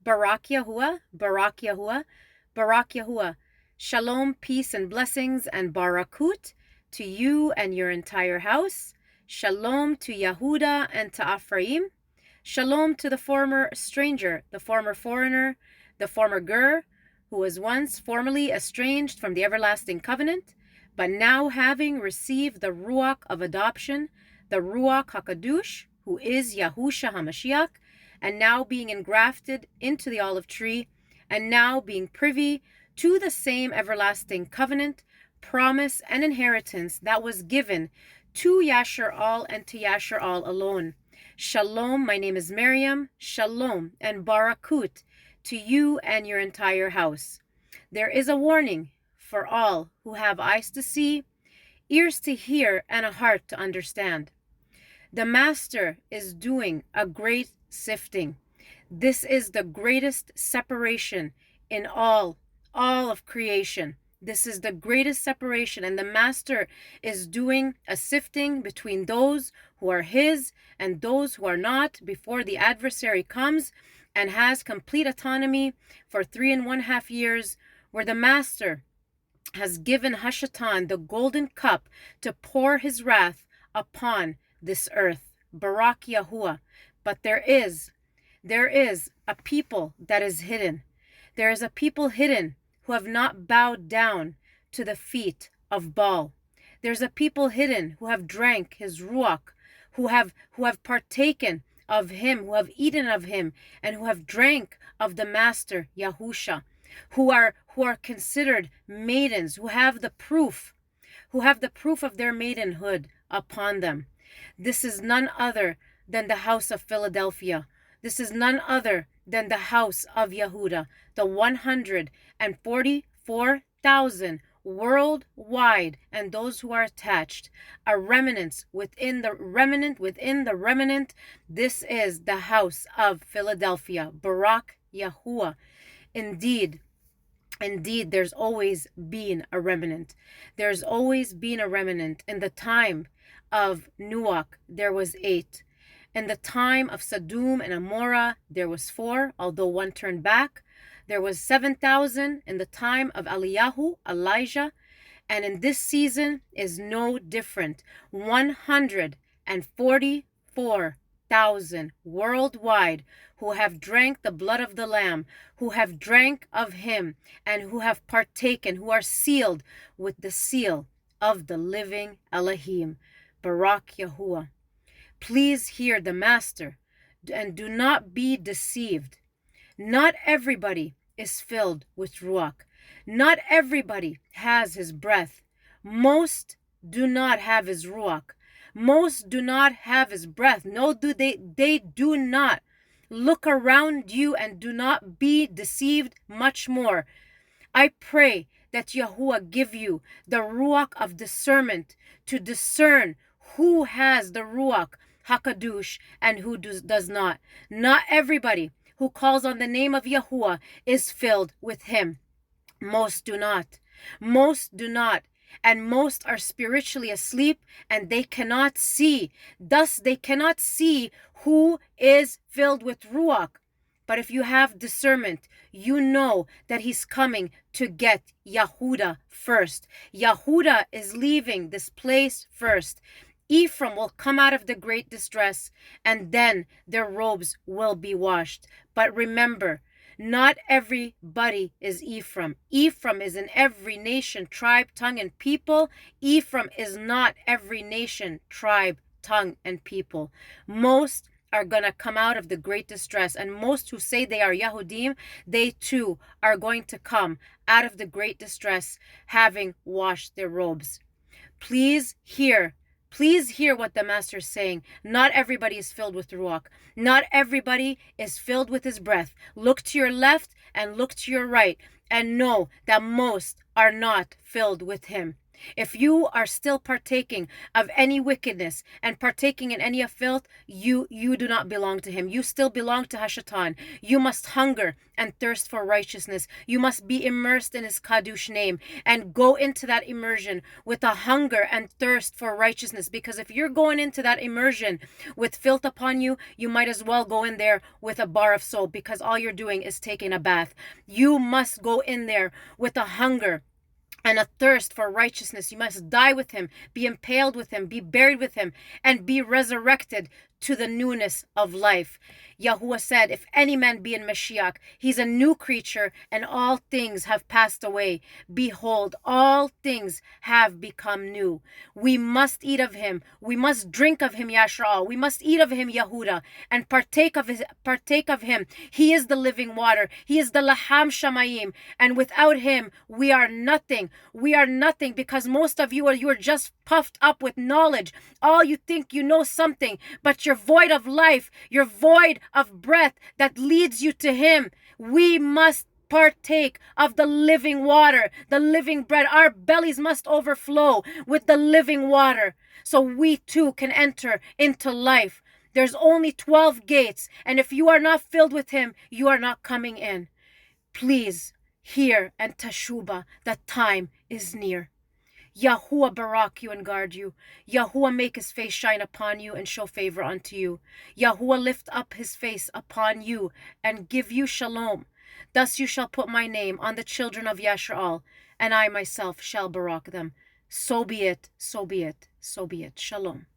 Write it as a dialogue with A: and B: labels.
A: Barak Yahuwah, Barak Yahuwah, Barak Yahuwah. Shalom, peace and blessings and barakut to you and your entire house. Shalom to Yehuda and to Ephraim. Shalom to the former stranger, the former foreigner, the former ger, who was once formerly estranged from the everlasting covenant, but now having received the Ruach of adoption, the Ruach HaKadosh, who is Yahusha HaMashiach, and now being engrafted into the olive tree, and now being privy to the same everlasting covenant, promise, and inheritance that was given to Yashar'al and to Yashar'al alone. Shalom, my name is Miriam. Shalom and barakut to you and your entire house. There is a warning for all who have eyes to see, ears to hear, and a heart to understand. The Master is doing a great sifting. This is the greatest separation in all of creation. This is the greatest separation, and the Master is doing a sifting between those who are his and those who are not before the adversary comes and has complete autonomy for 3.5 years, where the Master has given Hashatan the golden cup to pour his wrath upon this earth. Barak Yahuwah. But there is a people that is hidden. There is a people hidden who have not bowed down to the feet of Baal. There's a people hidden who have drank his ruach, who have partaken of him, who have eaten of him, and who have drank of the Master Yahusha, who are considered maidens, who have the proof of their maidenhood upon them. This is none other than the house of Philadelphia. This is none other than the house of Yehuda, the 144,000 worldwide, and those who are attached, a remnant within the remnant. This is the house of Philadelphia. Barak Yahuwah. Indeed, there's always been a remnant. There's always been a remnant. In the time of Nuach, there was 8. In the time of Sodom and Amorah, there was 4, although one turned back. There was 7,000 in the time of Elijah, and in this season is no different. 144,000 worldwide who have drank the blood of the Lamb, who have drank of him, and who have partaken, who are sealed with the seal of the living Elohim. Barak Yahuwah. Please hear the Master and do not be deceived. Not everybody is filled with Ruach. Not everybody has his breath. Most do not have his Ruach. Most do not have his breath. No, they do not. Look around you and do not be deceived much more. I pray that Yahuwah give you the Ruach of discernment to discern who has the Ruach HaKadosh and who does not. Not everybody who calls on the name of Yahuwah is filled with him. Most do not. Most do not. And most are spiritually asleep and they cannot see. Thus, they cannot see who is filled with Ruach. But if you have discernment, you know that he's coming to get Yehuda first. Yehuda is leaving this place first. Ephraim will come out of the great distress, and then their robes will be washed. But remember, not everybody is Ephraim. Ephraim is in every nation, tribe, tongue, and people. Ephraim is not every nation, tribe, tongue, and people. Most are going to come out of the great distress, and most who say they are Yahudim, they too are going to come out of the great distress having washed their robes. Please hear what the Master is saying. Not everybody is filled with Ruach. Not everybody is filled with his breath. Look to your left and look to your right and know that most are not filled with him. If you are still partaking of any wickedness and partaking in any of filth, you do not belong to him. You still belong to Hashatan. You must hunger and thirst for righteousness. You must be immersed in his Kadosh name and go into that immersion with a hunger and thirst for righteousness. Because if you're going into that immersion with filth upon you, you might as well go in there with a bar of soap, because all you're doing is taking a bath. You must go in there with a hunger and a thirst for righteousness. You must die with him, be impaled with him, be buried with him, and be resurrected to the newness of life. Yahuwah said, if any man be in Mashiach, he's a new creature, and all things have passed away. Behold, all things have become new. We must eat of him. We must drink of him, Yashrael. We must eat of him, Yahuda, and partake of him. He is the living water. He is the Laham Shamayim. And without him, we are nothing. We are nothing, because most of you are just puffed up with knowledge. All you think you know something, but you're void of life. You're void of breath that leads you to him. We must partake of the living water, the living bread. Our bellies must overflow with the living water, so we too can enter into life. There's only 12 gates, and if you are not filled with him, you are not coming in. Please hear and teshuba, the time is near. Yahuwah barak you and guard you. Yahuwah make his face shine upon you and show favor unto you. Yahuwah lift up his face upon you and give you shalom. Thus you shall put my name on the children of Yashrael, and I myself shall barak them. So be it, so be it, so be it. Shalom.